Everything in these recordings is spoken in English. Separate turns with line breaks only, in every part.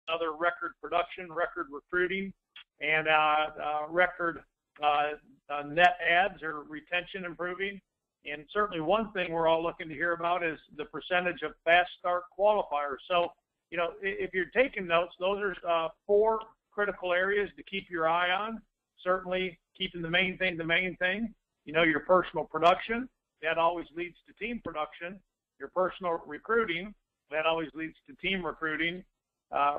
another record production, record recruiting, and record net adds or retention improving. And certainly one thing we're all looking to hear about is the percentage of fast start qualifiers. So, you know, if you're taking notes, those are 4 critical areas to keep your eye on. Certainly keeping the main thing, you know, your personal production, that always leads to team production. Your personal recruiting, that always leads to team recruiting.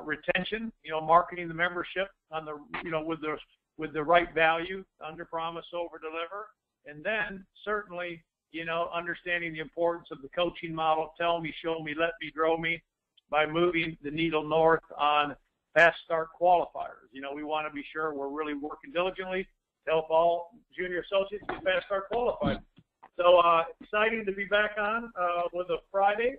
Retention, you know, marketing the membership on the, you know, with the right value, under promise, over deliver. And then certainly, you know, understanding the importance of the coaching model, tell me, show me, let me, grow me, by moving the needle north on fast start qualifiers. You know, we want to be sure we're really working diligently to help all junior associates get fast start qualified. So exciting to be back on with a Friday.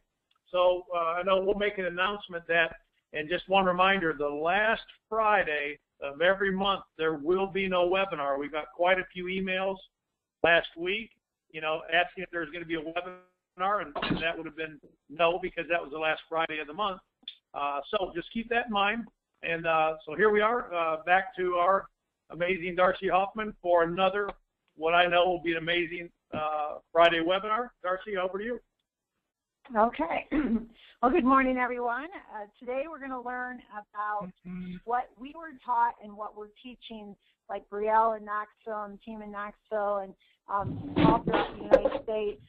So I know we'll make an announcement that, and just one reminder, the last Friday of every month, there will be no webinar. We got quite a few emails last week, you know, asking if there's going to be a webinar, and that would have been no, because that was the last Friday of the month. So just keep that in mind. And so here we are, back to our amazing Darcy Hoffman for another, what I know will be an amazing Friday webinar. Darcy, over to you.
Okay. Well, good morning, everyone. Today we're going to learn about what we were taught and what we're teaching, like Brielle in Knoxville and the team in Knoxville and all throughout the United States.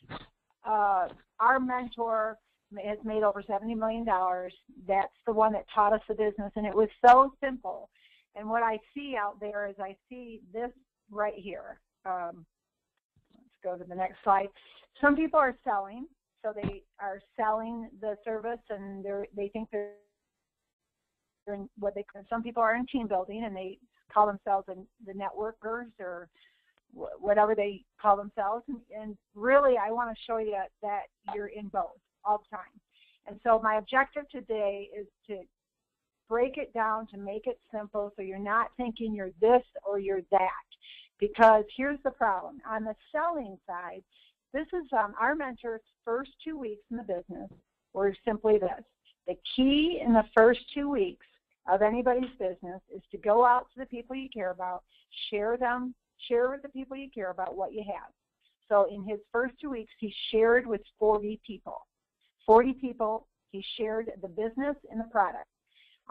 Our mentor has made over $70 million. That's the one that taught us the business, and it was so simple. And what I see out there is I see this right here. Let's go to the next slide. Some people are selling. So they are selling the service, and they think they're in what they. Some people are in team building, and they call themselves the networkers or whatever they call themselves. And really, I want to show you that you're in both all the time. And so my objective today is to break it down, to make it simple, so you're not thinking you're this or you're that. Because here's the problem. On the selling side, this is our mentor's first 2 weeks in the business were simply this. The key in the first 2 weeks of anybody's business is to go out to the people you care about, share with the people you care about what you have. So in his first 2 weeks, he shared with 40 people. 40 people, he shared the business and the product.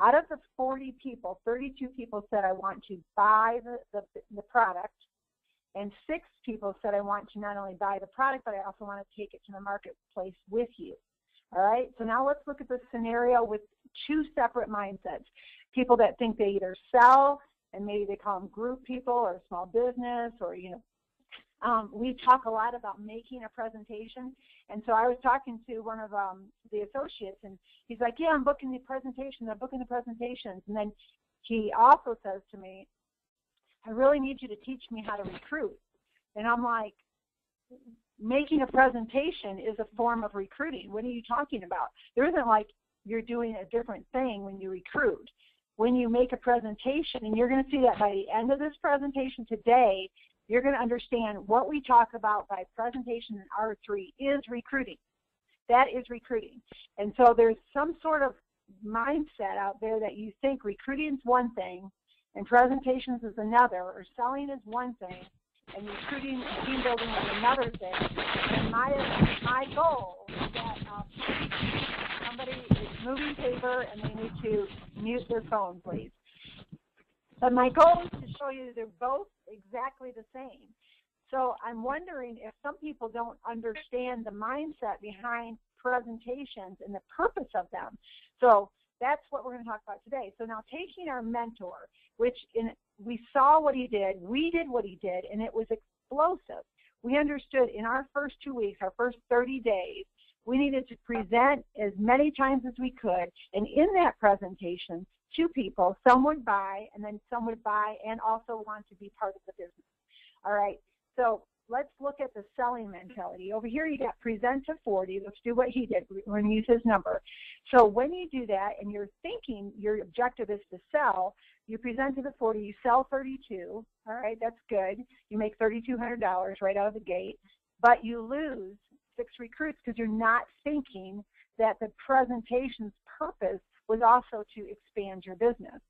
Out of the 40 people, 32 people said, I want to buy the product. And 6 people said, I want to not only buy the product, but I also want to take it to the marketplace with you. All right? So now let's look at the scenario with 2 separate mindsets. People that think they either sell, and maybe they call them group people or small business, or, you know, we talk a lot about making a presentation. And so I was talking to one of the associates, and he's like, yeah, I'm booking the presentations. And then he also says to me, I really need you to teach me how to recruit. And I'm like, making a presentation is a form of recruiting. What are you talking about? There isn't like you're doing a different thing when you recruit. When you make a presentation, and you're going to see that by the end of this presentation today, you're going to understand what we talk about by presentation in R3 is recruiting. That is recruiting. And so there's some sort of mindset out there that you think recruiting is one thing, and presentations is another, or selling is one thing, and recruiting and team building is another thing. And my goal is that somebody is moving paper and they need to mute their phone, please. But my goal is to show you they're both exactly the same. So I'm wondering if some people don't understand the mindset behind presentations and the purpose of them. So that's what we're going to talk about today. So now taking our mentor, which we saw what he did, we did what he did, and it was explosive. We understood in our first 2 weeks, our first 30 days, we needed to present as many times as we could. And in that presentation, 2 people, some would buy, and then some would buy and also want to be part of the business. All right, so let's look at the selling mentality. Over here, you got present to 40. Let's do what he did. We're going to use his number. So when you do that and you're thinking your objective is to sell, you present to the 40, you sell 32. All right, that's good. You make $3,200 right out of the gate, but you lose 6 recruits because you're not thinking that the presentation's purpose was also to expand your business.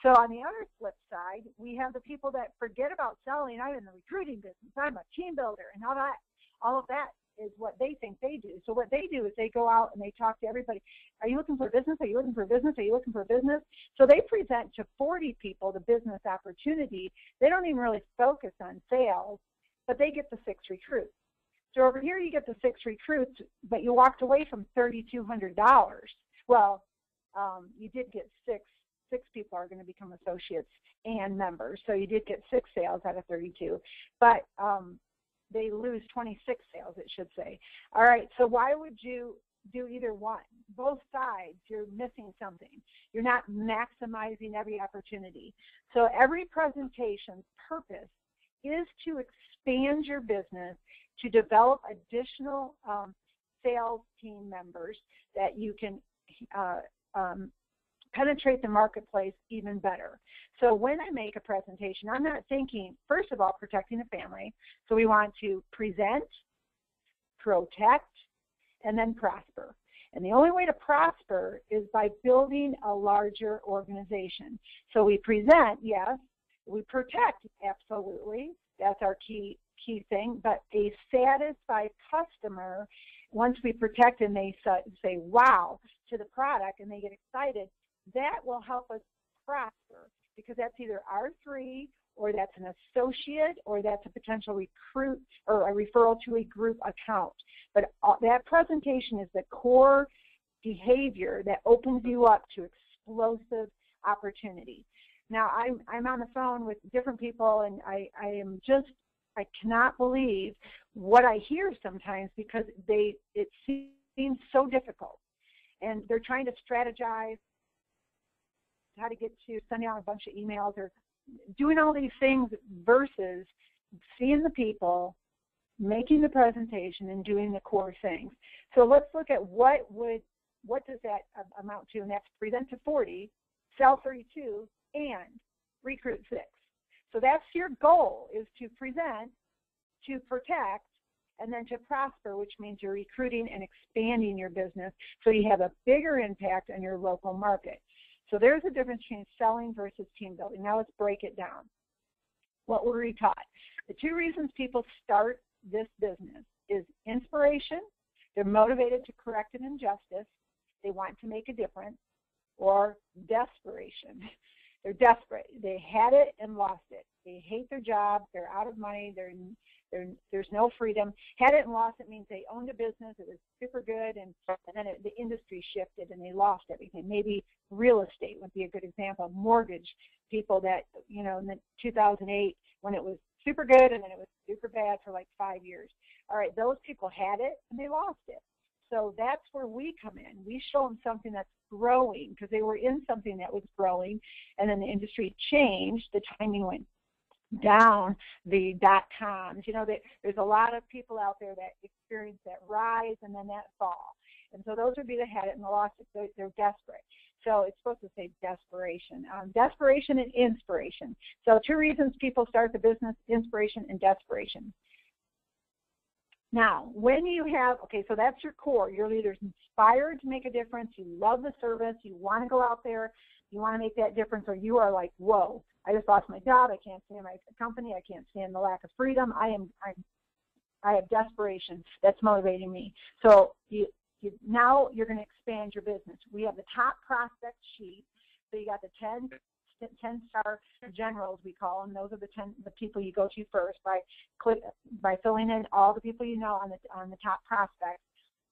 So on the other flip side, we have the people that forget about selling. I'm in the recruiting business. I'm a team builder, and all of that is what they think they do. So what they do is they go out and they talk to everybody. Are you looking for a business? Are you looking for a business? Are you looking for a business? So they present to 40 people the business opportunity. They don't even really focus on sales, but they get the 6 recruits. So over here you get the 6 recruits, but you walked away from $3,200. Well, you did get 6 people are going to become associates and members. So you did get 6 sales out of 32, but they lose 26 sales, it should say. All right, so why would you do either one? Both sides, you're missing something. You're not maximizing every opportunity. So every presentation's purpose is to expand your business, to develop additional sales team members that you can penetrate the marketplace even better. So when I make a presentation, I'm not thinking, first of all, protecting the family. So we want to present, protect, and then prosper. And the only way to prosper is by building a larger organization. So we present, yes. We protect, absolutely. That's our key thing. But a satisfied customer, once we protect and they say wow to the product and they get excited, that will help us prosper, because that's either R3 or that's an associate or that's a potential recruit or a referral to a group account. But that presentation is the core behavior that opens you up to explosive opportunity. Now, I'm on the phone with different people, and I cannot believe what I hear sometimes, because it seems so difficult. And they're trying to strategize how to get to sending out a bunch of emails or doing all these things versus seeing the people, making the presentation, and doing the core things. So let's look at what does that amount to, and that's present to 40, sell 32, and recruit 6. So that's your goal, is to present, to protect, and then to prosper, which means you're recruiting and expanding your business so you have a bigger impact on your local market. So there's a difference between selling versus team building. Now let's break it down. What were we taught? The 2 reasons people start this business is inspiration. They're motivated to correct an injustice. They want to make a difference. Or desperation. They're desperate. They had it and lost it. They hate their job. They're out of money. There's no freedom. Had it and lost it means they owned a business. It was super good, and then the industry shifted and they lost everything. Maybe real estate would be a good example. Mortgage people that, in the 2008 when it was super good and then it was super bad for like 5 years. All right, those people had it and they lost it. So that's where we come in. We show them something that's growing, because they were in something that was growing, and then the industry changed. The timing went down, the .coms. There's a lot of people out there that experience that rise and then that fall. And so those would be the had it and the lost it. They're desperate. So it's supposed to say desperation. Desperation and inspiration. So 2 reasons people start the business: inspiration and desperation. Now, when you have, so that's your core. You're either inspired to make a difference, you love the service, you want to go out there, you want to make that difference, or you are like, whoa, I just lost my job, I can't stand my company, I can't stand the lack of freedom, I have desperation that's motivating me. So now you're going to expand your business. We have the top prospect sheet. So you got the 10-star generals, we call them. Those are the people you go to first by filling in all the people you know on the top prospects.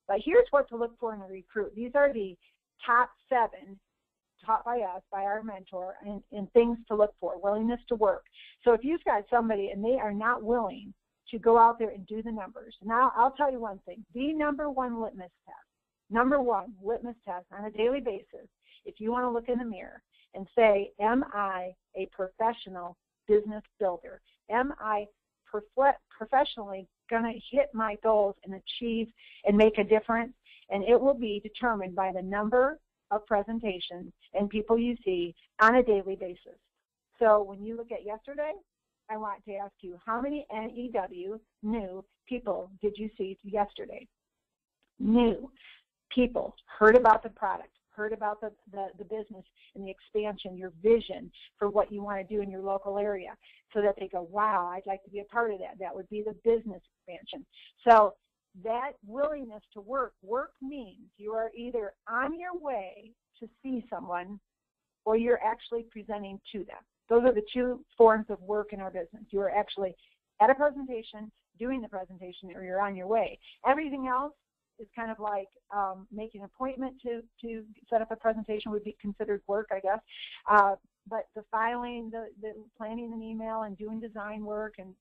But here's what to look for in a recruit. These are the top 7 taught by us, by our mentor, and things to look for: willingness to work. So if you've got somebody and they are not willing to go out there and do the numbers, now I'll tell you one thing: the number one litmus test on a daily basis, if you want to look in the mirror and say, am I a professional business builder? Am I professionally going to hit my goals and achieve and make a difference? And it will be determined by the number of presentations and people you see on a daily basis. So when you look at yesterday, I want to ask you, how many NEW, new people did you see yesterday? New people heard about the product, heard about the business and the expansion, your vision for what you want to do in your local area, so that they go, wow, I'd like to be a part of that. That would be the business expansion. So that willingness to work means you are either on your way to see someone or you're actually presenting to them. Those are the two forms of work in our business. You are actually at a presentation, doing the presentation, or you're on your way. Everything else is kind of like making an appointment to set up a presentation would be considered work, I guess. But the filing, the planning an email and doing design work and,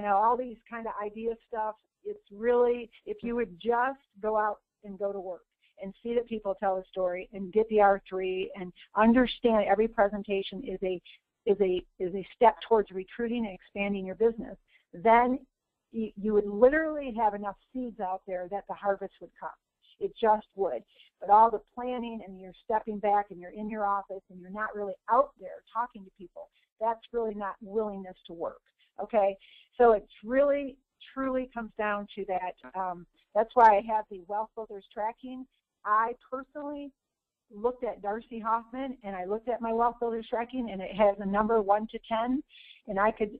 all these kind of idea stuff, it's really, if you would just go out and go to work and see that people tell a story and get the R3 and understand every presentation is a step towards recruiting and expanding your business, then you would literally have enough seeds out there that the harvest would come. It just would. But all the planning and you're stepping back and you're in your office and you're not really out there talking to people, that's really not willingness to work. Okay? So it's really, truly comes down to that. That's why I have the wealth builders tracking. I personally looked at Darcy Hoffman and I looked at my wealth builders tracking, and it has a number 1 to 10, and I could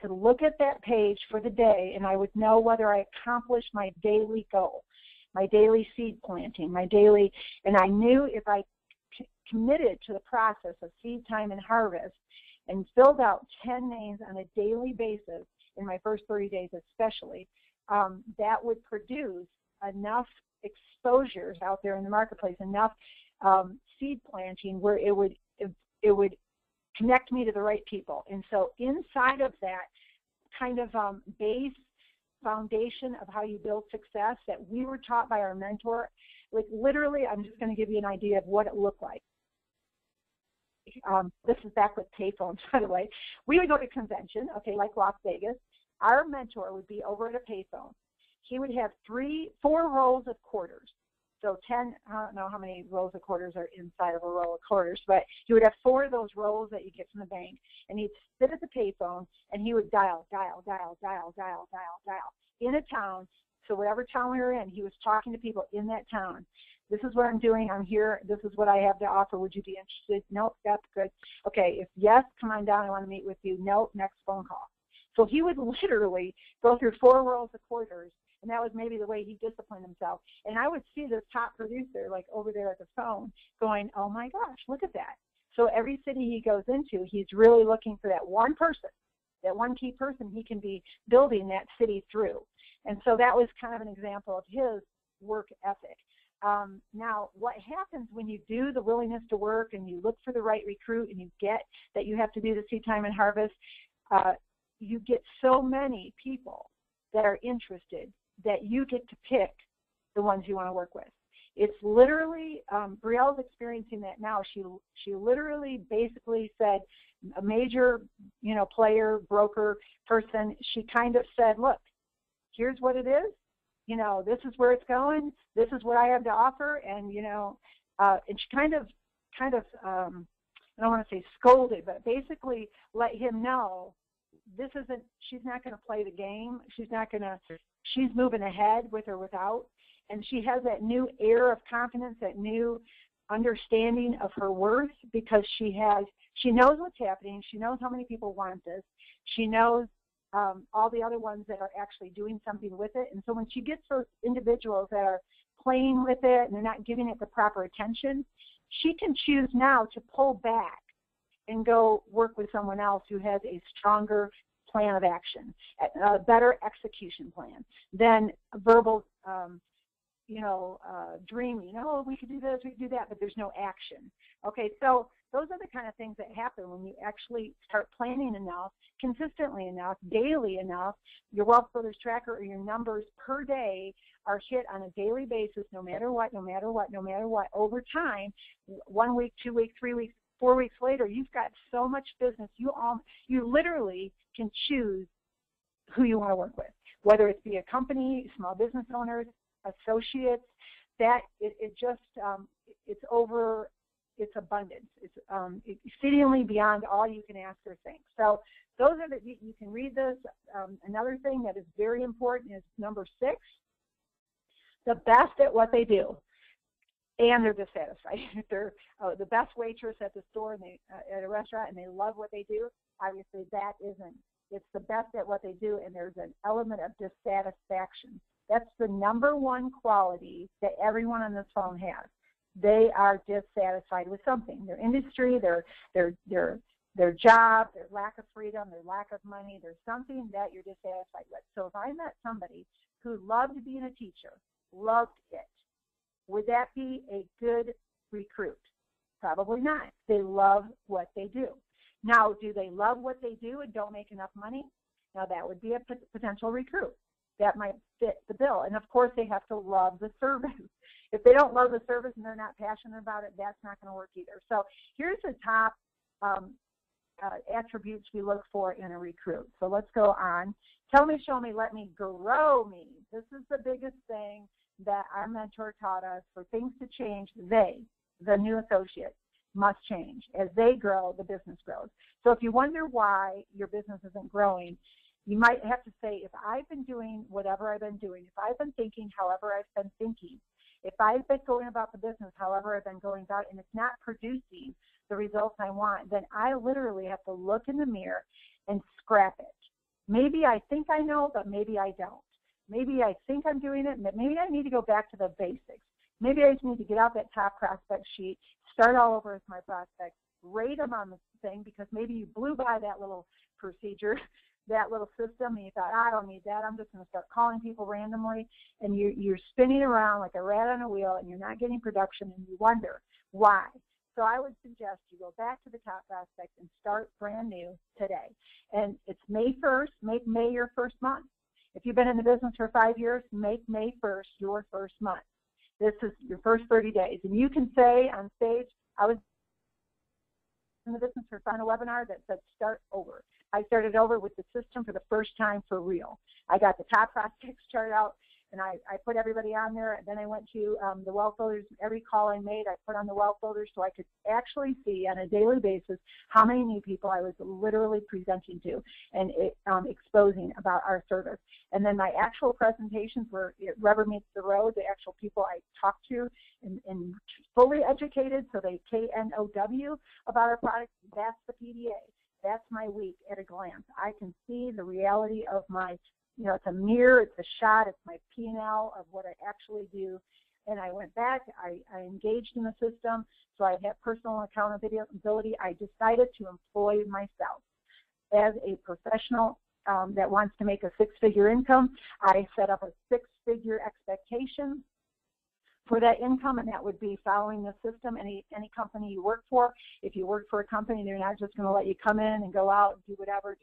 look at that page for the day and I would know whether I accomplished my daily goal, my daily seed planting, and I knew if I committed to the process of seed time and harvest and filled out 10 names on a daily basis in my first 30 days especially, that would produce enough exposures out there in the marketplace, enough seed planting where it would connect me to the right people. And so inside of that kind of base foundation of how you build success that we were taught by our mentor, like literally, I'm just going to give you an idea of what it looked like. This is back with payphones, by the way. We would go to convention, okay, like Las Vegas. Our mentor would be over at a payphone. He would have 4 rows of quarters. So 10, I don't know how many rows of quarters are inside of a row of quarters, but he would have 4 of those rolls that you get from the bank, and he'd sit at the payphone, and he would dial in a town. So whatever town we were in, he was talking to people in that town. This is what I'm doing. I'm here. This is what I have to offer. Would you be interested? Nope, that's good. Okay, if yes, come on down. I want to meet with you. Nope, next phone call. So he would literally go through 4 rows of quarters, and that was maybe the way he disciplined himself. And I would see this top producer, like over there at the phone, going, oh my gosh, look at that. So every city he goes into, he's really looking for that one person, that one key person he can be building that city through. And so that was kind of an example of his work ethic. Now, what happens when you do the willingness to work and you look for the right recruit and you get that you have to do the seed time and harvest, you get so many people that are interested that you get to pick the ones you want to work with. It's literally, Brielle's experiencing that now. She literally basically said, a major, player, broker, person, she kind of said, look, here's what it is. This is where it's going. This is what I have to offer. And, and she kind of, I don't want to say scolded, but basically let him know she's not going to play the game. She's moving ahead with or without. And she has that new air of confidence, that new understanding of her worth, because she knows what's happening. She knows how many people want this. She knows all the other ones that are actually doing something with it. And so when she gets those individuals that are playing with it and they're not giving it the proper attention, she can choose now to pull back and go work with someone else who has a stronger plan of action, a better execution plan than verbal, dreaming. Oh, we could do this, we could do that, but there's no action. Okay, so those are the kind of things that happen when you actually start planning enough, consistently enough, daily enough. Your Wealth Builders Tracker or your numbers per day are hit on a daily basis, no matter what. Over time, 1 week, 2 weeks, 3 weeks, 4 weeks later, you've got so much business. You literally can choose who you want to work with, whether it be a company, small business owners, associates. That it's abundance. It's exceedingly beyond all you can ask or think. So those are you can read this. Another thing that is very important is number 6, the best at what they do. and they're dissatisfied. If they're the best waitress at the store and at a restaurant and they love what they do, obviously that isn't. It's the best at what they do, and there's an element of dissatisfaction. That's the number one quality that everyone on this phone has. They are dissatisfied with something. Their industry, their job, their lack of freedom, their lack of money. There's something that you're dissatisfied with. So if I met somebody who loved being a teacher, loved it, would that be a good recruit? Probably not. They love what they do. Now, do they love what they do and don't make enough money? Now, that would be a potential recruit. That might fit the bill. And, of course, they have to love the service. If they don't love the service and they're not passionate about it, that's not going to work either. So here's the top attributes we look for in a recruit. So let's go on. Tell me, show me, let me, grow me. This is the biggest thing that our mentor taught us. For things to change, they, the new associate, must change. As they grow, the business grows. So if you wonder why your business isn't growing, you might have to say, if I've been doing whatever I've been doing, if I've been thinking however I've been thinking, if I've been going about the business however I've been going about it, and it's not producing the results I want, then I literally have to look in the mirror and scrap it. Maybe I think I know, but maybe I don't. Maybe I think I'm doing it, but maybe I need to go back to the basics. Maybe I just need to get out that top prospect sheet, start all over with my prospects, rate them on the thing, because maybe you blew by that little procedure, that little system, and you thought, I don't need that. I'm just going to start calling people randomly, and you're spinning around like a rat on a wheel, and you're not getting production, and you wonder why. So I would suggest you go back to the top prospects and start brand new today. And it's May 1st. Make May your first month. If you've been in the business for 5 years, make May 1st your first month. This is your first 30 days. And you can say on stage, I was in the business for a webinar that said start over. I started over with the system for the first time for real. I got the top prospects chart out, and I put everybody on there. And then I went to the well filters. Every call I made, I put on the well filters so I could actually see on a daily basis how many new people I was literally presenting to and exposing about our service. And then my actual presentations where it rubber meets the road, the actual people I talked to and fully educated, so they KNOW about our product, that's the PDA. That's my week at a glance. I can see the reality of my, it's a mirror, it's a shot, it's my P&L of what I actually do. And I went back, I engaged in the system, so I had personal accountability. I decided to employ myself as a professional that wants to make a six-figure income. I set up a six-figure expectation for that income, and that would be following the system. Any company you work for, if you work for a company, they're not just going to let you come in and go out and do whatever.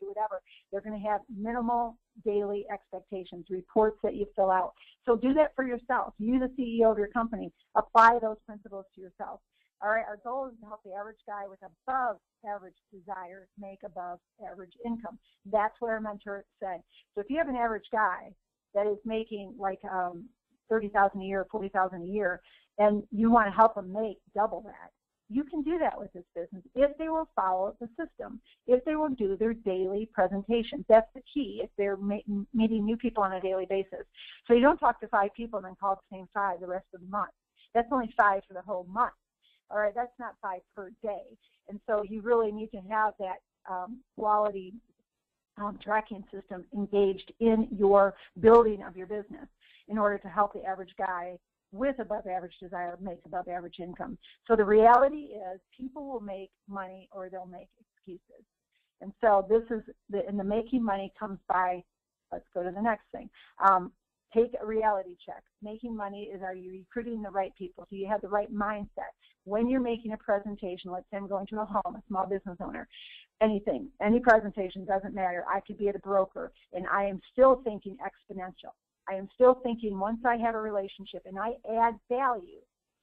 They're going to have minimal daily expectations, reports that you fill out. So do that for yourself. You, the CEO of your company, apply those principles to yourself. All right, our goal is to help the average guy with above average desires make above average income. That's what our mentor said. So if you have an average guy that is making like $30,000 a year, $40,000 a year, and you want to help them make double that, you can do that with this business if they will follow the system, if they will do their daily presentations. That's the key, if they're meeting new people on a daily basis. So you don't talk to 5 people and then call the same 5 the rest of the month. That's only 5 for the whole month. All right, that's not 5 per day. And so you really need to have that quality tracking system engaged in your building of your business in order to help the average guy with above average desire make above average income. So the reality is people will make money or they'll make excuses. And so this is, the making money comes by, let's go to the next thing. Take a reality check. Making money is, are you recruiting the right people? Do you have the right mindset? When you're making a presentation, let's say I'm going to a home, a small business owner, anything, any presentation, doesn't matter. I could be at a broker, and I am still thinking exponential. I am still thinking once I have a relationship and I add value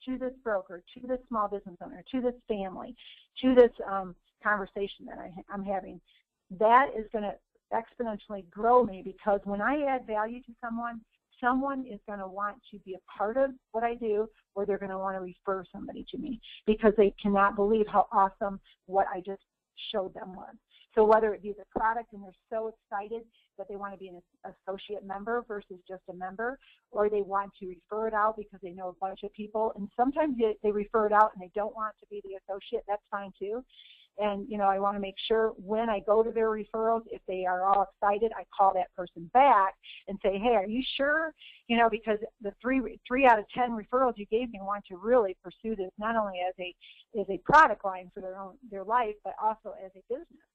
to this broker, to this small business owner, to this family, to this conversation that I'm having, that is going to exponentially grow me, because when I add value to someone, someone is going to want to be a part of what I do, or they're going to want to refer somebody to me because they cannot believe how awesome what I just showed them was. So whether it be the product and they're so excited that they want to be an associate member versus just a member, or they want to refer it out because they know a bunch of people, and sometimes they refer it out and they don't want to be the associate, that's fine too. And, you know, I want to make sure when I go to their referrals, if they are all excited, I call that person back and say, hey, are you sure? You know, because the three out of 10 referrals you gave me want to really pursue this not only as a product line for their life, but also as a business.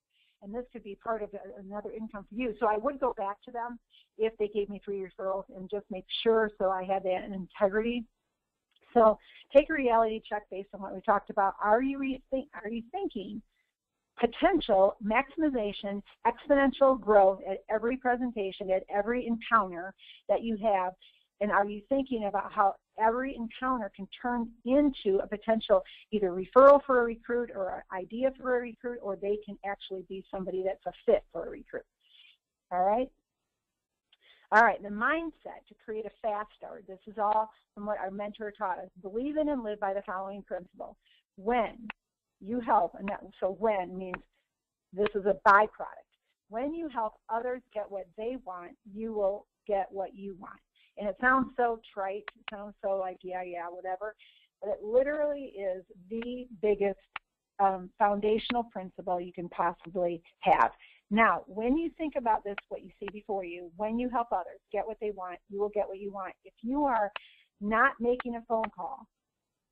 And this could be part of another income for you. So I would go back to them if they gave me 3 referrals and just make sure so I had that integrity. So take a reality check based on what we talked about. Are you thinking potential maximization, exponential growth at every presentation, at every encounter that you have? And are you thinking about how every encounter can turn into a potential either referral for a recruit or an idea for a recruit, or they can actually be somebody that's a fit for a recruit? All right? All right, the mindset to create a fast start. This is all from what our mentor taught us. Believe in and live by the following principle. When you help, and so when means this is a byproduct. When you help others get what they want, you will get what you want. And it sounds so trite, it sounds so like, yeah, whatever, but it literally is the biggest foundational principle you can possibly have. Now, when you think about this, what you see before you, when you help others get what they want, you will get what you want. If you are not making a phone call,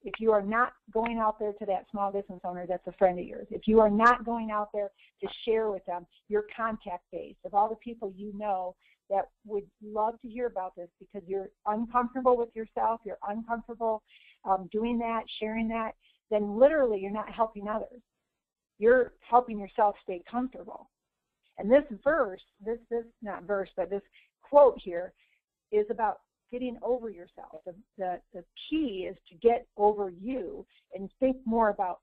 if you are not going out there to that small business owner that's a friend of yours, if you are not going out there to share with them your contact base of all the people you know that would love to hear about this because you're uncomfortable with yourself, you're uncomfortable doing that, sharing that, then literally you're not helping others. You're helping yourself stay comfortable. And this verse, this quote here is about getting over yourself. The key is to get over you and think more about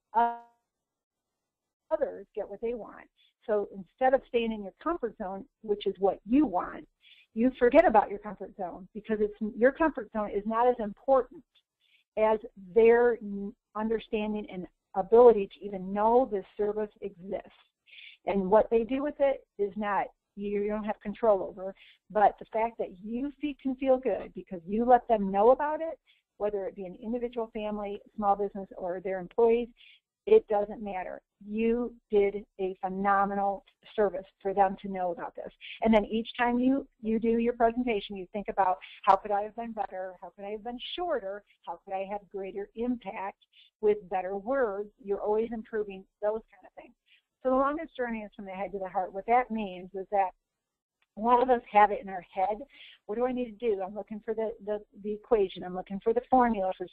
others get what they want. So instead of staying in your comfort zone, which is what you want, you forget about your comfort zone because your comfort zone is not as important as their understanding and ability to even know this service exists. And what they do with it is not, you don't have control over, but the fact that you can feel good because you let them know about it, whether it be an individual, family, small business, or their employees, it doesn't matter. You did a phenomenal service for them to know about this. And then each time you do your presentation, you think about how could I have been better, how could I have been shorter, how could I have greater impact with better words. You're always improving those kind of things. So the longest journey is from the head to the heart. What that means is that a lot of us have it in our head. What do I need to do? I'm looking for the equation. I'm looking for the formula for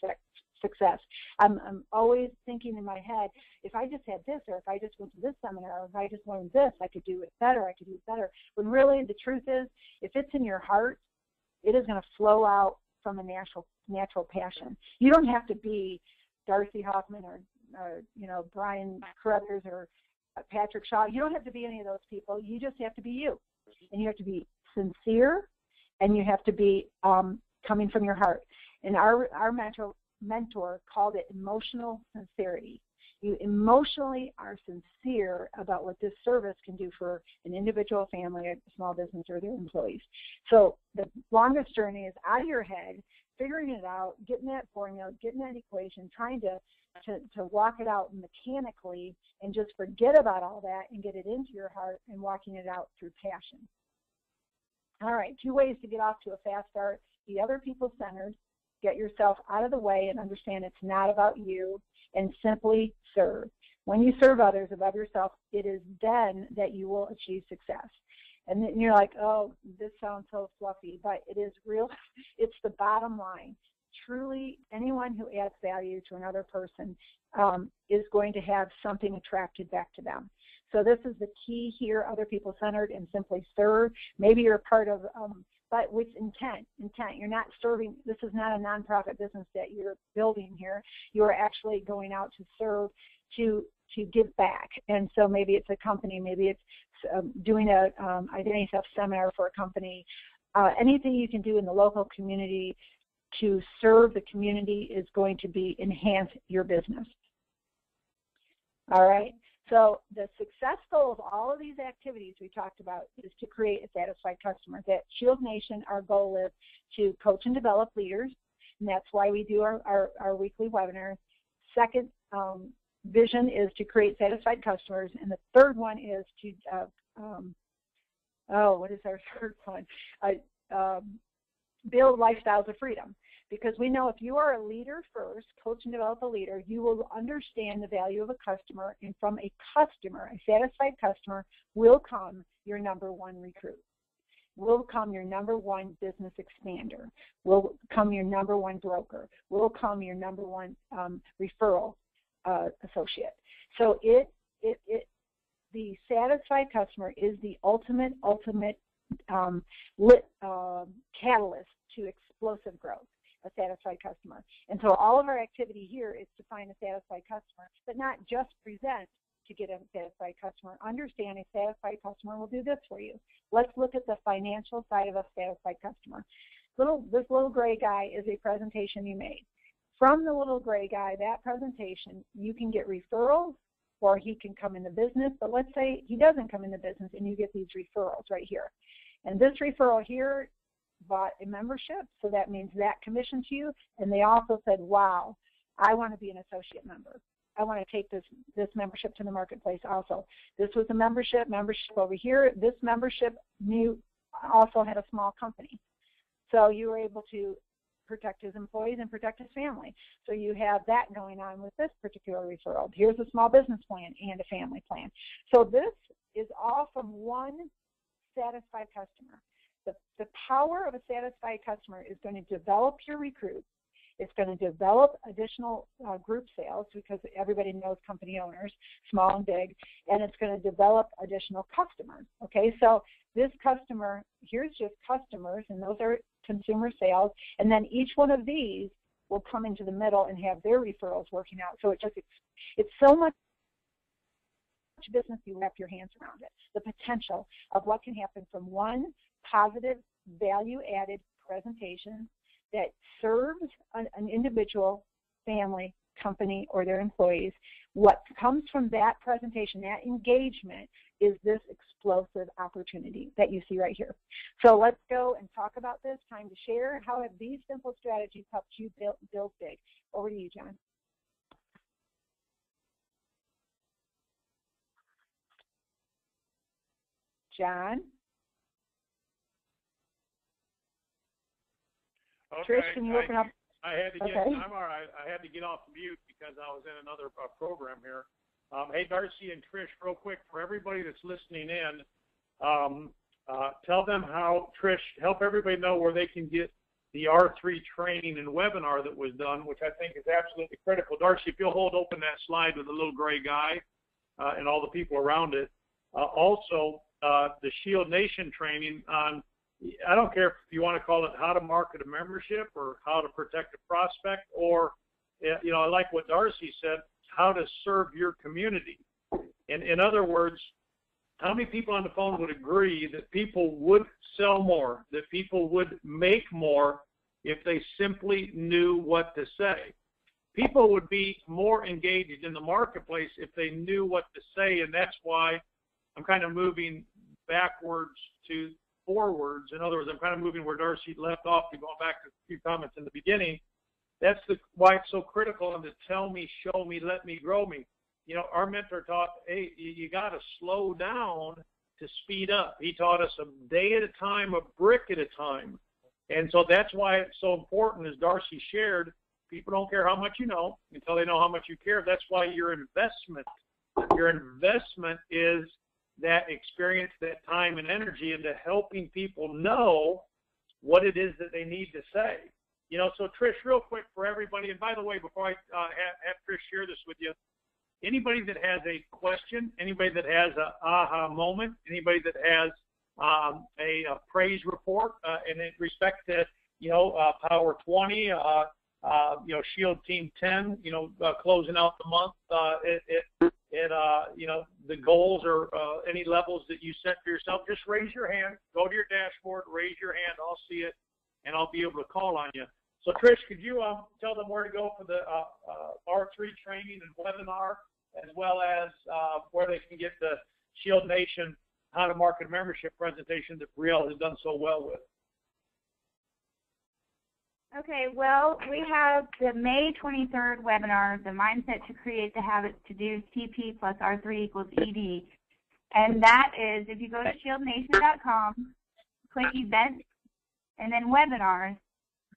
success. I'm always thinking in my head, if I just had this, or if I just went to this seminar, or if I just learned this, I could do it better, I could do it better. When really the truth is, if it's in your heart, it is going to flow out from a natural passion. You don't have to be Darcy Hoffman or Brian Carruthers or Patrick Shaw. You don't have to be any of those people. You just have to be you. And you have to be sincere, and you have to be coming from your heart. And our mentor called it emotional sincerity. You emotionally are sincere about what this service can do for an individual, family, a small business, or their employees. So the longest journey is out of your head, figuring it out, getting that formula, getting that equation, trying to walk it out mechanically and just forget about all that and get it into your heart and walking it out through passion. All right, 2 ways to get off to a fast start. Be other people-centered. Get yourself out of the way and understand it's not about you, and simply serve. When you serve others above yourself, it is then that you will achieve success. And then you're like, oh, this sounds so fluffy, but it is real. It's the bottom line. Truly, anyone who adds value to another person is going to have something attracted back to them. So this is the key here, other people-centered and simply serve. Maybe you're a part of, but with intent. You're not serving. This is not a nonprofit business that you're building here. You are actually going out to serve, to give back. And so maybe it's a company, maybe it's doing a identity theft seminar for a company. Anything you can do in the local community to serve the community is going to enhance your business. All right. So the success goal of all of these activities we talked about is to create a satisfied customer. At ShieldNation, our goal is to coach and develop leaders, and that's why we do our weekly webinars. Second vision is to create satisfied customers, and the third one is to, what is our third one? Build lifestyles of freedom. Because we know if you are a leader first, coach and develop a leader, you will understand the value of a customer, and from a customer, a satisfied customer, will come your number one recruit, will come your number one business expander, will come your number one broker, will come your number one referral associate. So the satisfied customer is the ultimate catalyst to explosive growth. A satisfied customer. And so all of our activity here is to find a satisfied customer, but not just present to get a satisfied customer. Understand a satisfied customer will do this for you. Let's look at the financial side of a satisfied customer. This little gray guy is a presentation you made. From the little gray guy, that presentation, you can get referrals, or he can come in the business, but let's say he doesn't come in the business and you get these referrals right here. And this referral here bought a membership, so that means that commission to you, and they also said, wow, I want to be an associate member. I want to take this membership to the marketplace also. This was a membership over here. This membership also had a small company. So you were able to protect his employees and protect his family. So you have that going on with this particular referral. Here's a small business plan and a family plan. So this is all from one satisfied customer. The power of a satisfied customer is going to develop your recruits. It's going to develop additional group sales, because everybody knows company owners, small and big, and it's going to develop additional customers. Okay, so this customer, here's just customers, and those are consumer sales, and then each one of these will come into the middle and have their referrals working out. So it's so much business, you wrap your hands around it. The potential of what can happen from one positive value-added presentation that serves an individual, family, company, or their employees. What comes from that presentation, that engagement, is this explosive opportunity that you see right here. So let's go and talk about this. Time to share. How have these simple strategies helped you build big? Over to you, John. John?
Okay.
Trish, can you open up?
I had to get. Okay. I'm all right. I had to get off mute because I was in another program here. Hey, Darcy and Trish, real quick, for everybody that's listening in, tell them how, Trish, help everybody know where they can get the R3 training and webinar that was done, which I think is absolutely critical. Darcy, if you'll hold open that slide with the little gray guy and all the people around it. Also, the ShieldNation training on, I don't care if you want to call it how to market a membership or how to protect a prospect, or, you know, I like what Darcy said, how to serve your community. And in other words, how many people on the phone would agree that people would sell more, that people would make more if they simply knew what to say? People would be more engaged in the marketplace if they knew what to say, and that's why I'm kind of moving backwards to forwards. In other words, I'm kind of moving where Darcy left off and going back to a few comments in the beginning. That's why it's so critical to tell me, show me, let me, grow me. You know, our mentor taught, hey, you got to slow down to speed up. He taught us a day at a time, a brick at a time. And so that's why it's so important, as Darcy shared, people don't care how much you know until they know how much you care. That's why your investment is that experience, that time and energy into helping people know what it is that they need to say. You know, so Trish, real quick for everybody, and by the way, before I have Trish share this with you, anybody that has a question, anybody that has an aha moment, anybody that has a praise report in respect to, you know, Power 20, you know, Shield Team 10, you know, closing out the month, you know, the goals or any levels that you set for yourself, just raise your hand, go to your dashboard, raise your hand, I'll see it, and I'll be able to call on you. So, Trish, could you tell them where to go for the R3 training and webinar as well as where they can get the ShieldNation How to Market Membership presentation that Brielle has done so well with.
Okay, well, we have the May 23rd webinar, The Mindset to Create the Habits to Do TP plus R3 equals ED. And that is, if you go to ShieldNation.com, click Events, and then Webinars,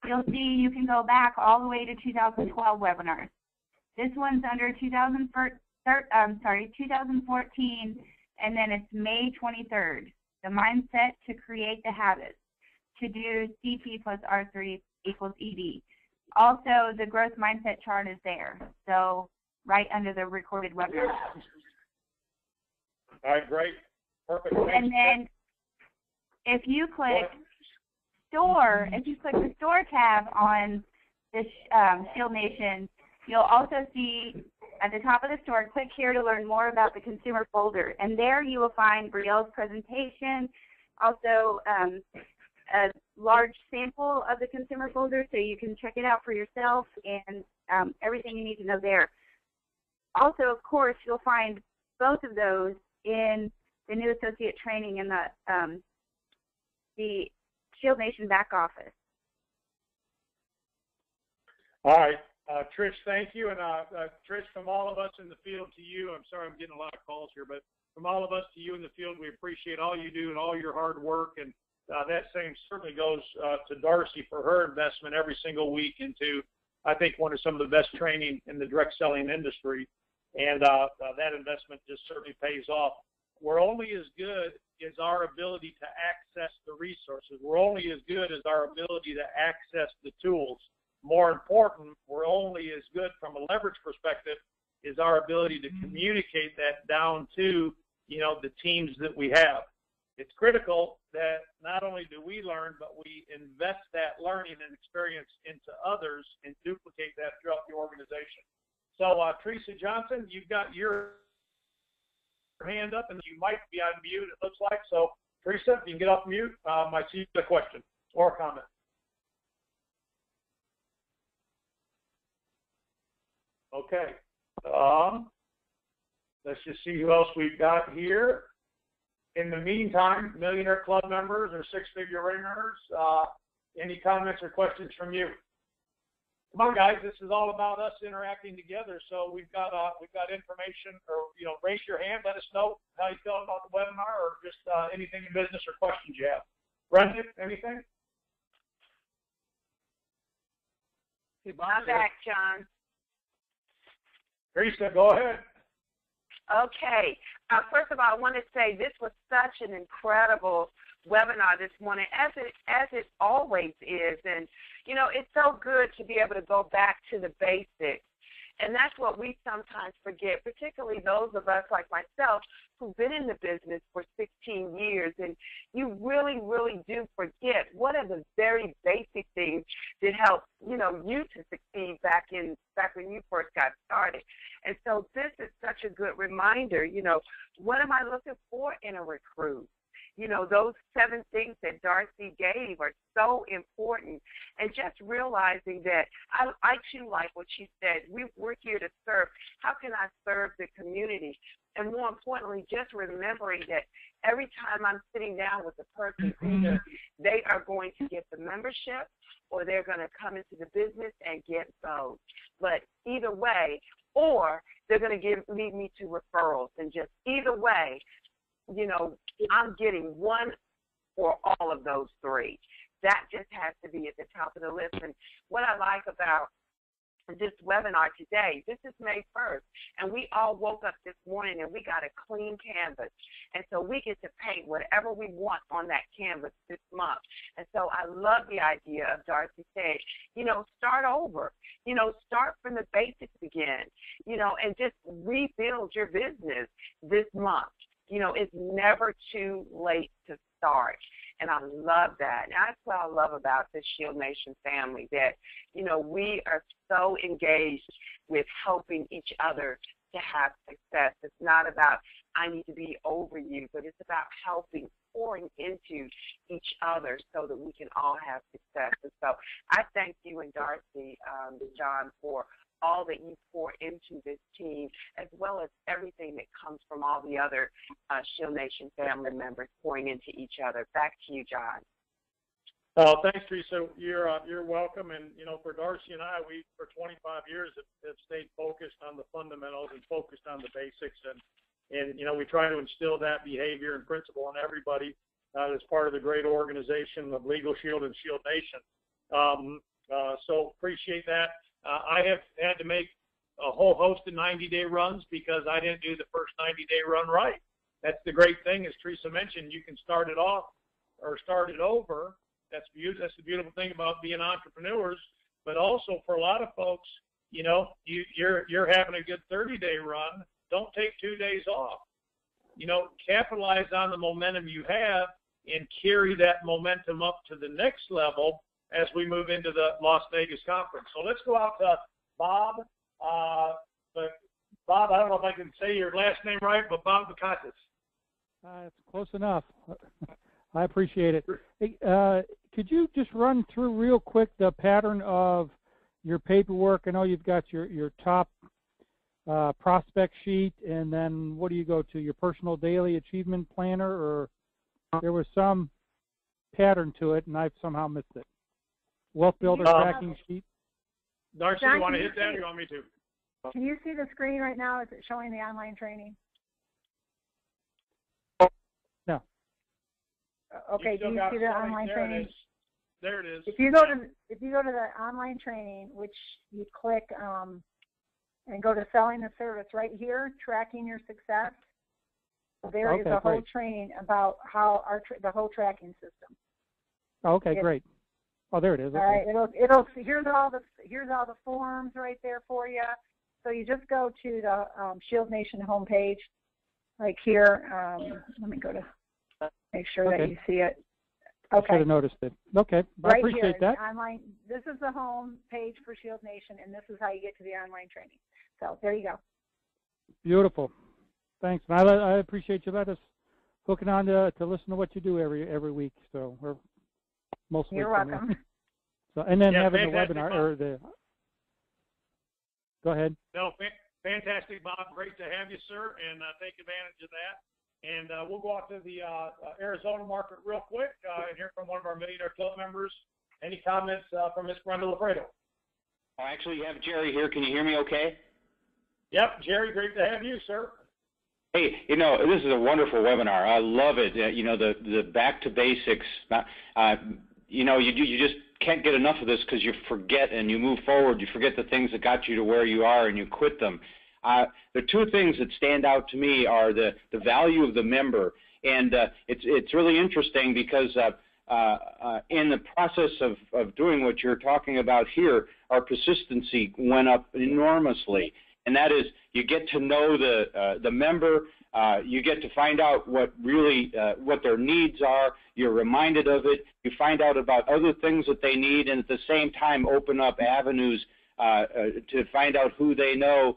you'll see you can go back all the way to 2012 webinars. This one's under 2014, and then it's May 23rd, The Mindset to Create the Habits to Do CP plus R3 equals ED. Also, the growth mindset chart is there, so right under the recorded webinar.
All right, great. Perfect.
And then if you click Store, if you click the Store tab on this ShieldNation, you'll also see at the top of the store, click here to learn more about the consumer folder. And there you will find Brielle's presentation, also a large sample of the consumer folder so you can check it out for yourself, and everything you need to know there. Also, of course, you'll find both of those in the new associate training in the ShieldNation back office.
All right. Trish, thank you. And Trish, from all of us in the field to you, I'm sorry I'm getting a lot of calls here, but from all of us to you in the field, we appreciate all you do and all your hard work. And that same certainly goes to Darcy for her investment every single week into, I think, one of some of the best training in the direct selling industry. And that investment just certainly pays off. We're only as good as our ability to access the resources. We're only as good as our ability to access the tools. More important, we're only as good from a leverage perspective is our ability to communicate that down to, the teams that we have. It's critical that not only do we learn, but we invest that learning and experience into others and duplicate that throughout the organization. So, Teresa Johnson, you've got your hand up, and you might be on mute, it looks like. So, Teresa, if you can get off mute, I see the question or comment. Okay. Let's just see who else we've got here. In the meantime, Millionaire Club members or six-figure ringers, any comments or questions from you? Come on, guys. This is all about us interacting together. So we've got information, or raise your hand. Let us know how you feel about the webinar, or just anything in business or questions you have. Brendan, anything?
I'm back, John.
Teresa, go ahead.
Okay. First of all, I want to say this was such an incredible webinar this morning, as it always is. And, it's so good to be able to go back to the basics. And that's what we sometimes forget, particularly those of us like myself who've been in the business for 16 years. And you really, really do forget what are the very basic things that help, you to succeed back when you first got started. And so this is such a good reminder, what am I looking for in a recruit? Those 7 things that Darcy gave are so important. And just realizing that I too like what she said. We're here to serve. How can I serve the community? And more importantly, just remembering that every time I'm sitting down with a person, either they are going to get the membership or they're going to come into the business and get both. But either way, or they're going to lead me to referrals. And just either way, I'm getting one or all of those 3. That just has to be at the top of the list. And what I like about this webinar today, this is May 1st, and we all woke up this morning and we got a clean canvas. And so we get to paint whatever we want on that canvas this month. And so I love the idea of Darcy saying, start over, start from the basics again, and just rebuild your business this month. It's never too late to start. And I love that. And that's what I love about the ShieldNation family, that, we are so engaged with helping each other to have success. It's not about I need to be over you, but it's about helping, pouring into each other so that we can all have success. And so I thank you and Darcy, John, for all that you pour into this team, as well as everything that comes from all the other ShieldNation family members pouring into each other. Back to you, John.
Thanks, Teresa. You're welcome. And, you know, for Darcy and I, we, for 25 years, have stayed focused on the fundamentals and focused on the basics. And you know, we try to instill that behavior and principle in everybody as part of the great organization of LegalShield and ShieldNation. So appreciate that. I have had to make a whole host of 90-day runs because I didn't do the first 90-day run right. That's the great thing, as Teresa mentioned. You can start it off or start it over. That's the beautiful thing about being entrepreneurs. But also for a lot of folks, you know, you're having a good 30-day run. Don't take 2 days off. You know, capitalize on the momentum you have and carry that momentum up to the next level as we move into the Las Vegas conference. So let's go out to Bob. But Bob, I don't know if I can say your last name right, but Bob Bakatis.
It's close enough. I appreciate it. Hey, could you just run through real quick the pattern of your paperwork? I know you've got your top prospect sheet, and then what do you go to, your personal daily achievement planner, or there was some pattern to it and I've somehow missed it? Wealth builder tracking sheet.
Darcy,
John,
you want to hit that or you want me to?
Can you see the screen right now? Is it showing the online training?
No.
Okay, do you see the online training?
There it is.
If you go to the online training, which you click and go to selling the service right here, tracking your success, there is a whole training about how the whole tracking system.
Okay, great. Oh, there it is. Okay.
All right, it'll here's all the forms right there for you. So you just go to the ShieldNation homepage, like here. Let me go to make sure that you see it. Okay.
I should have noticed it. Okay,
right
I appreciate
here,
that.
Online. This is the home page for ShieldNation, and this is how you get to the online training. So there you go.
Beautiful. Thanks. I appreciate you letting us hooking on to listen to what you do every week. So we're mostly.
You're welcome.
So and then having the webinar or the. Go ahead.
No, fantastic, Bob. Great to have you, sir, and take advantage of that. And we'll go out to the Arizona market real quick and hear from one of our Millionaire Club members. Any comments from Ms. Brenda Lafredo?
Actually, you have Jerry here. Can you hear me okay?
Yep, Jerry, great to have you, sir.
Hey, you know, this is a wonderful webinar. I love it. You know, the back to basics. You know, you just can't get enough of this because you forget and you move forward. You forget the things that got you to where you are and you quit them. The two things that stand out to me are the value of the member, and it's really interesting because in the process of doing what you're talking about here, our persistency went up enormously, and that is you get to know the member, you get to find out what their needs are, you're reminded of it, you find out about other things that they need, and at the same time open up avenues to find out who they know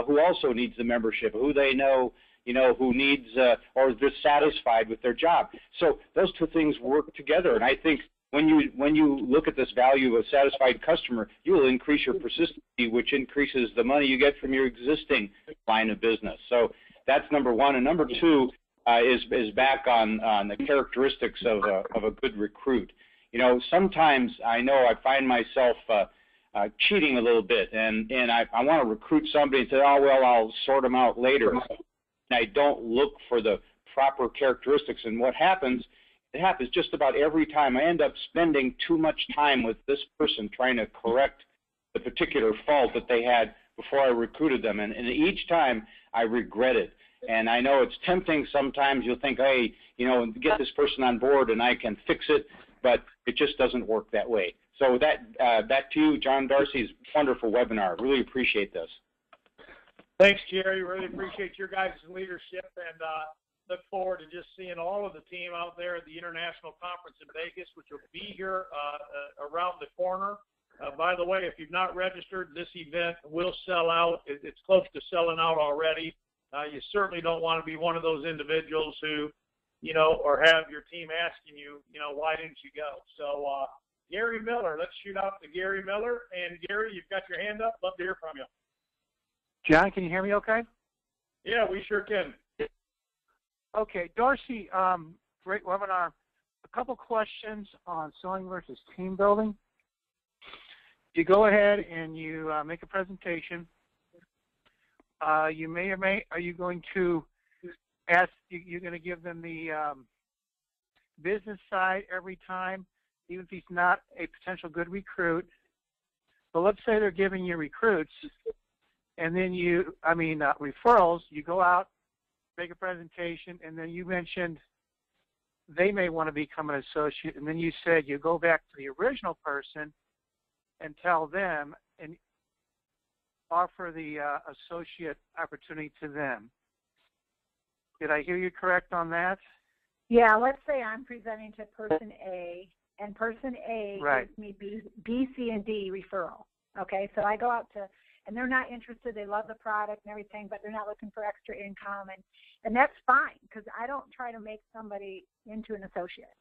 who also needs the membership, who they know, who needs or is dissatisfied with their job. So those two things work together, and I think when you look at this value of a satisfied customer, you will increase your persistency, which increases the money you get from your existing line of business. So that's number one. And number two is back on the characteristics of a good recruit. Sometimes I know I find myself cheating a little bit, and I want to recruit somebody and say, oh, well, I'll sort them out later. And I don't look for the proper characteristics. And what happens, it happens just about every time. I end up spending too much time with this person trying to correct the particular fault that they had before I recruited them. And each time I regret it. And I know it's tempting sometimes. You'll think, hey, get this person on board and I can fix it, but it just doesn't work that way. So back to you, John Darcy's wonderful webinar. Really appreciate this.
Thanks, Jerry. Really appreciate your guys' leadership, and look forward to just seeing all of the team out there at the International Conference in Vegas, which will be here around the corner. By the way, if you've not registered, this event will sell out. It's close to selling out already. You certainly don't want to be one of those individuals who, or have your team asking you, why didn't you go? So, Gary Miller, let's shoot out to Gary Miller. And Gary, you've got your hand up. Love to hear from you.
John, can you hear me okay?
Yeah, we sure can.
Okay, Darcy, great webinar. A couple questions on selling versus team building. You go ahead and you make a presentation. You may or may, are you going to ask, you're going to give them the business side every time, even if he's not a potential good recruit. But let's say they're giving you recruits, and then referrals, you go out, make a presentation, and then you mentioned they may want to become an associate, and then you said you go back to the original person and tell them and offer the associate opportunity to them. Did I hear you correct on that?
Yeah, let's say I'm presenting to person A, and person A gives me B, C, and D referral. Okay, so I go out to, and they're not interested. They love the product and everything, but they're not looking for extra income, and that's fine because I don't try to make somebody into an associate.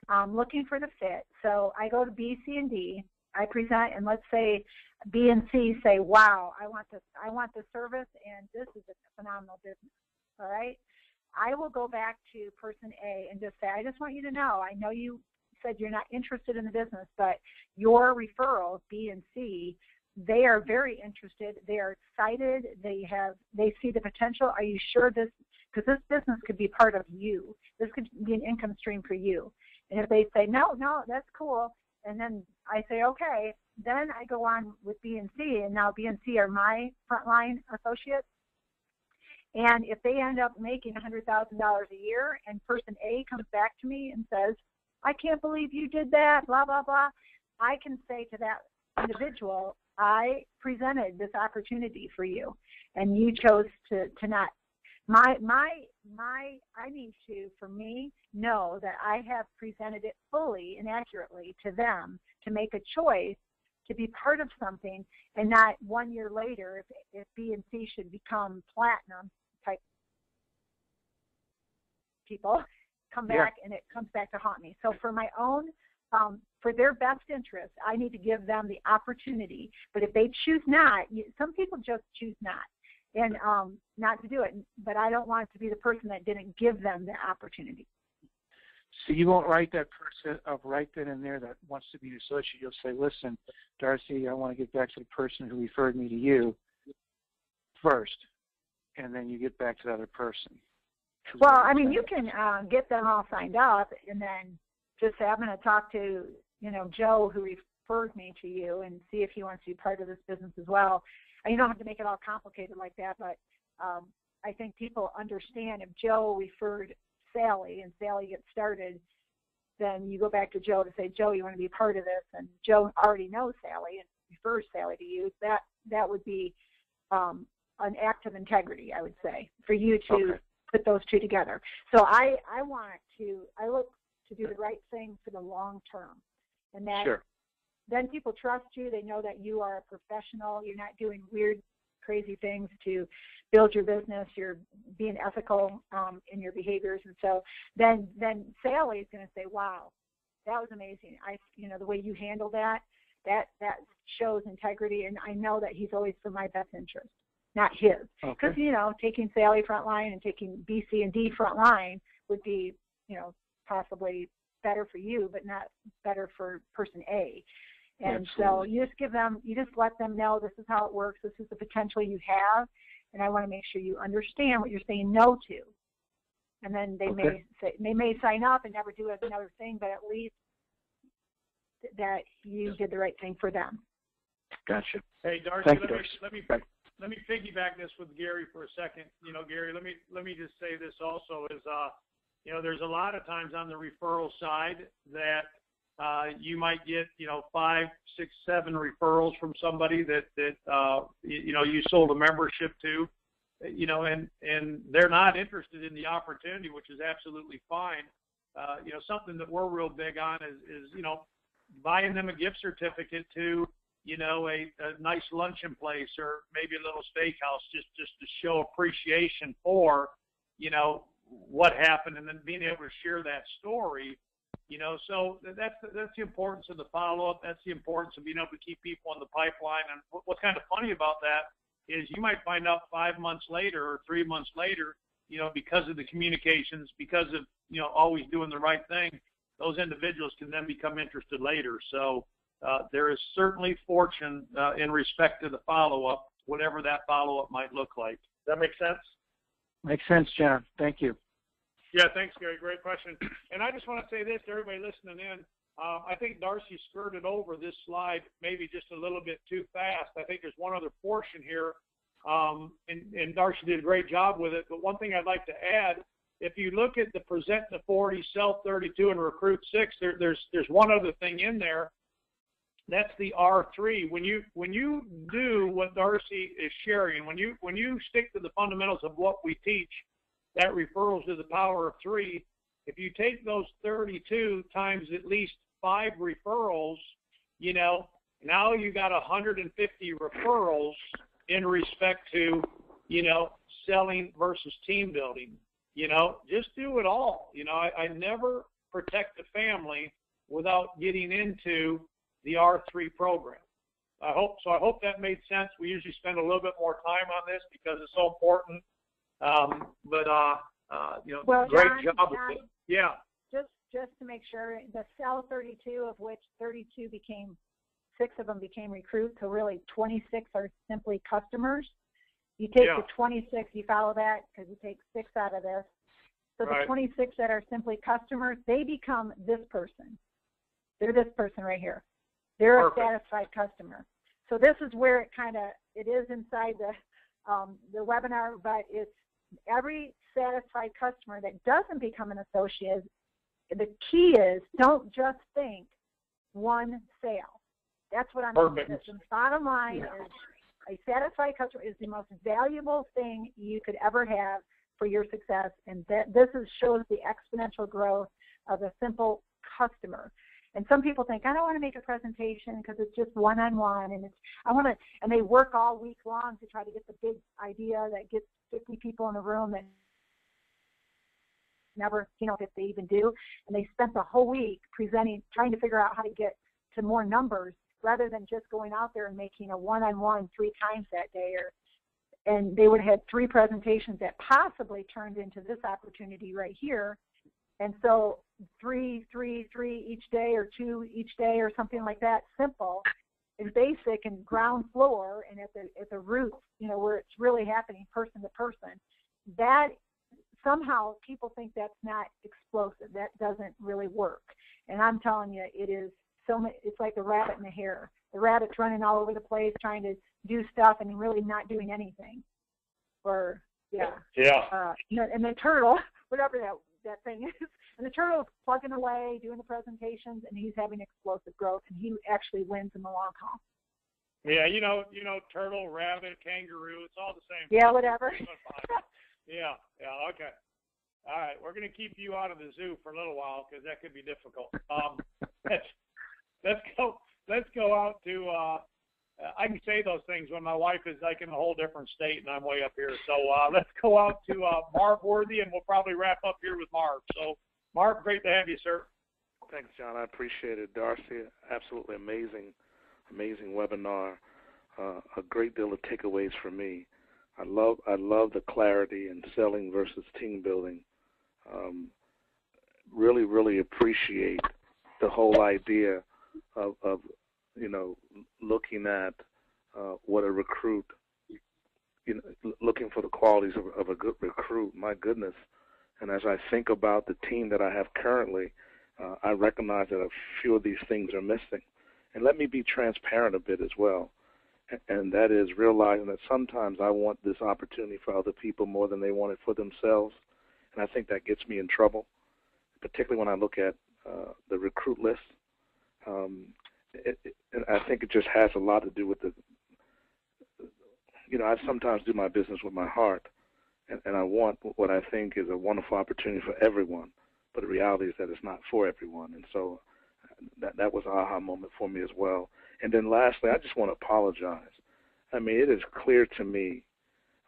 I'm looking for the fit. So I go to B, C, and D. I present, and let's say B and C say, "Wow, I want the service, and this is a phenomenal business." All right. I will go back to person A and just say, "I just want you to know, I know you said you're not interested in the business, but your referrals, B and C, they are very interested. They are excited. They see the potential. Are you sure this, because this business could be part of you. This could be an income stream for you." And if they say, no, that's cool, and then I say, okay, then I go on with B and C, and now B and C are my frontline associates. And if they end up making $100,000 a year and person A comes back to me and says, "I can't believe you did that, blah, blah, blah," I can say to that individual, "I presented this opportunity for you, and you chose to not." I need to, for me, know that I have presented it fully and accurately to them to make a choice to be part of something, and not 1 year later if B and C should become platinum type people come back and it comes back to haunt me. So for my own, for their best interest, I need to give them the opportunity. But if they choose not, some people just choose not. And not to do it, but I don't want to be the person that didn't give them the opportunity.
So you won't write that person up right then and there that wants to be an associate. You'll say, "Listen, Darcy, I want to get back to the person who referred me to you first," and then you get back to the other person.
Well, I mean, you can get them all signed up and then just say, "I'm going to talk to, Joe who referred me to you and see if he wants to be part of this business as well." And you don't have to make it all complicated like that, but I think people understand if Joe referred Sally and Sally gets started, then you go back to Joe to say, "Joe, you want to be part of this?" And Joe already knows Sally and refers Sally to you. That would be an act of integrity, I would say, for you to put those two together. So I look to do the right thing for the long term, and that then people trust you. They know that you are a professional. You're not doing weird, crazy things to build your business. You're being ethical in your behaviors. And so then Sally is going to say, "Wow, that was amazing. The way you handle that shows integrity, and I know that he's always for my best interest, not his." Because, taking Sally frontline and taking B, C, and D frontline would be, possibly better for you, but not better for person A. And so you just let them know this is how it works, this is the potential you have, and I want to make sure you understand what you're saying no to. And then they may sign up and never do another thing, but at least that you did the right thing for them.
Gotcha.
Hey, Darcy, let me piggyback this with Gary for a second. Gary, let me just say this also is, there's a lot of times on the referral side that you might get, 5, 6, 7 referrals from somebody that you sold a membership to, and they're not interested in the opportunity, which is absolutely fine. Something that we're real big on is buying them a gift certificate to a nice luncheon place or maybe a little steakhouse just to show appreciation for, what happened, and then being able to share that story, so that's the importance of the follow-up. That's the importance of being able to keep people in the pipeline. And what's kind of funny about that is you might find out 5 months later or 3 months later, because of the communications, because of, always doing the right thing, those individuals can then become interested later. So there is certainly fortune in respect to the follow-up, whatever that follow-up might look like. Does that make sense?
Makes sense, John. Thank you.
Yeah, thanks, Gary. Great question. And I just want to say this to everybody listening in. I think Darcy skirted over this slide maybe just a little bit too fast. I think there's one other portion here, and Darcy did a great job with it. But one thing I'd like to add, if you look at the present to 40, sell 32, and recruit 6, there's one other thing in there. That's the R3. When you do what Darcy is sharing, when you stick to the fundamentals of what we teach, that referrals to the power of 3. If you take those 32 times at least 5 referrals, now you got 150 referrals in respect to, selling versus team building. Just do it all. I never protect a family without getting into the R3 program. I hope that made sense. We usually spend a little bit more time on this because it's so important.
Well,
great
John,
job with it. Yeah.
Just to make sure, the cell 32, of which 32 6 of them became recruits, so really 26 are simply customers. You take the 26, you follow that, because you take 6 out of this. So the 26 that are simply customers, they become this person. They're this person right here. They're Perfect. A satisfied customer. So this is where it is inside the webinar, but it's every satisfied customer that doesn't become an associate. The key is don't just think one sale. That's what I'm saying. The bottom line is a satisfied customer is the most valuable thing you could ever have for your success, and this shows the exponential growth of a simple customer. And some people think, I don't want to make a presentation because it's just one-on-one, and and they work all week long to try to get the big idea that gets 50 people in a room that never, if they even do. And they spent the whole week presenting, trying to figure out how to get to more numbers rather than just going out there and making a one-on-one 3 times that day. And they would have had 3 presentations that possibly turned into this opportunity right here. And so 3 each day, or 2 each day, or something like that, simple and basic and ground floor, and at the root, where it's really happening person to person. That somehow people think that's not explosive. That doesn't really work. And I'm telling you, it is it's like the rabbit and the hare. The rabbit's running all over the place trying to do stuff and really not doing anything. And the turtle, whatever that thing is, and the turtle's plugging away, doing the presentations, and he's having explosive growth, and he actually wins in the long haul.
Yeah, turtle, rabbit, kangaroo, it's all the same.
Yeah, whatever.
Yeah, okay. All right, we're going to keep you out of the zoo for a little while because that could be difficult. Let's go out to, I can say those things when my wife is like in a whole different state and I'm way up here. So let's go out to Marv Worthy, and we'll probably wrap up here with Marv. So, Marv, great to have you, sir.
Thanks, John. I appreciate it. Darcy, absolutely amazing webinar. A great deal of takeaways for me. I love the clarity in selling versus team building. Really appreciate the whole idea of looking at what a recruit, looking for the qualities of a good recruit. My goodness. And as I think about the team that I have currently, I recognize that a few of these things are missing. And let me be transparent a bit as well. And that is realizing that sometimes I want this opportunity for other people more than they want it for themselves. And I think that gets me in trouble, particularly when I look at the recruit list. And I think it just has a lot to do with I sometimes do my business with my heart, and I want what I think is a wonderful opportunity for everyone, but the reality is that it's not for everyone. And so that was an aha moment for me as well. And then lastly, I just want to apologize. I mean, it is clear to me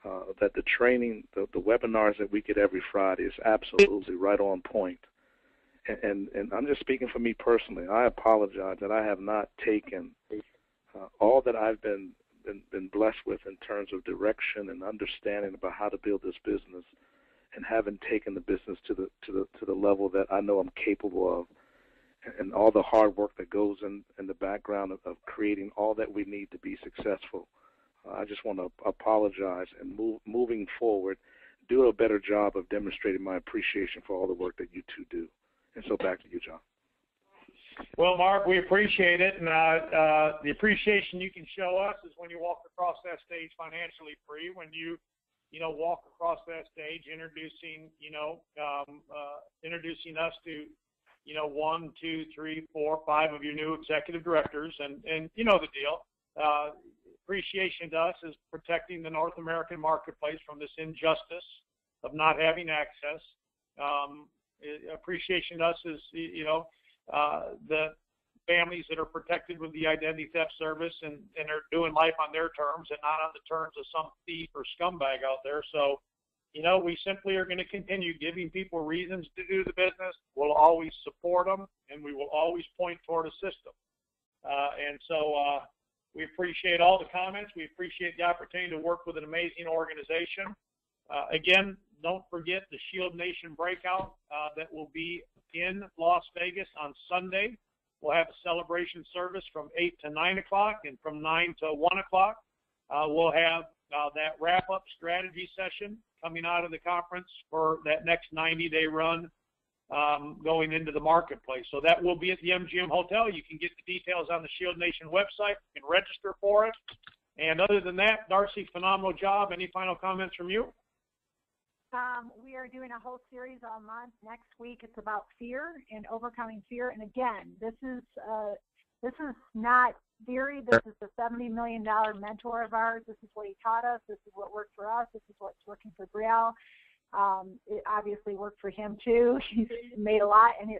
that the training, the webinars that we get every Friday is absolutely right on point. And I'm just speaking for me personally. I apologize that I have not taken all that I've been blessed with in terms of direction and understanding about how to build this business, and haven't taken the business to the level that I know I'm capable of, and all the hard work that goes in the background of creating all that we need to be successful. I just want to apologize and moving forward, do a better job of demonstrating my appreciation for all the work that you two do. And so back to you, John.
Well, Mark, we appreciate it, and the appreciation you can show us is when you walk across that stage financially free, when you walk across that stage introducing us to 1, 2, 3, 4, 5 of your new executive directors, and you know the deal. Appreciation to us is protecting the North American marketplace from this injustice of not having access. Appreciation to us is, the families that are protected with the identity theft service and are doing life on their terms and not on the terms of some thief or scumbag out there. So, we simply are going to continue giving people reasons to do the business. We'll always support them, and we will always point toward a system. We appreciate all the comments. We appreciate the opportunity to work with an amazing organization. Again, don't forget the ShieldNation breakout that will be in Las Vegas on Sunday. We'll have a celebration service from 8 to 9 o'clock and from 9 to 1 o'clock. We'll have that wrap-up strategy session coming out of the conference for that next 90-day run going into the marketplace. So that will be at the MGM Hotel. You can get the details on the ShieldNation website. You can register for it. And other than that, Darcy, phenomenal job. Any final comments from you?
We are doing a whole series all month. Next week, it's about fear and overcoming fear. And again, this is not theory. This is the $70 million mentor of ours. This is what he taught us. This is what worked for us. This is what's working for Brielle. It obviously worked for him too. He's made a lot, and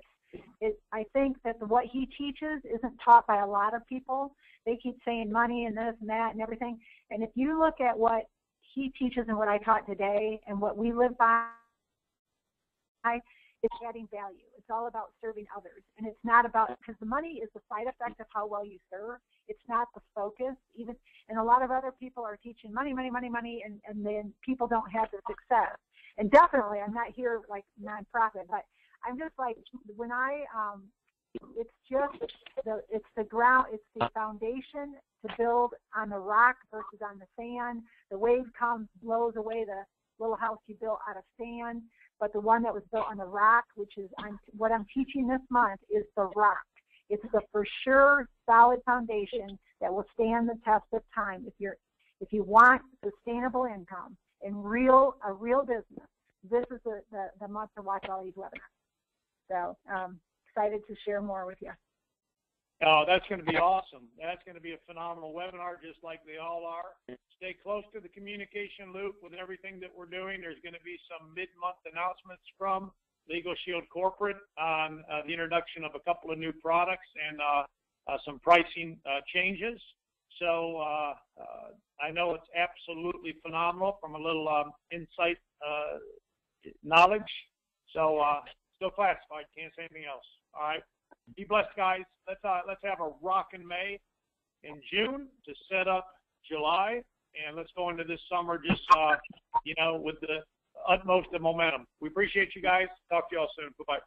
I think that what he teaches isn't taught by a lot of people. They keep saying money and this and that and everything. And if you look at what he teaches and what I taught today and what we live by, it's adding value. It's all about serving others. And it's not about, because the money is the side effect of how well you serve. It's not the focus. And a lot of other people are teaching money, and then people don't have the success. And definitely, I'm not here like nonprofit, but I'm just like, it's the ground, it's the foundation to build on the rock versus on the sand. The wave comes, blows away the little house you built out of sand, but the one that was built on the rock, which is what I'm teaching this month, is the rock. It's the for sure solid foundation that will stand the test of time. If you want sustainable income and a real business, this is the month to watch all these webinars. So excited to share more with you.
Oh, that's going to be awesome. That's going to be a phenomenal webinar, just like they all are. Stay close to the communication loop with everything that we're doing. There's going to be some mid-month announcements from LegalShield Corporate on the introduction of a couple of new products and some pricing changes. So I know it's absolutely phenomenal from a little insight knowledge. So still classified. Can't say anything else. All right. Be blessed, guys. Let's have a rockin' May and June to set up July, and let's go into this summer just with the utmost of momentum. We appreciate you guys. Talk to you all soon. Bye-bye.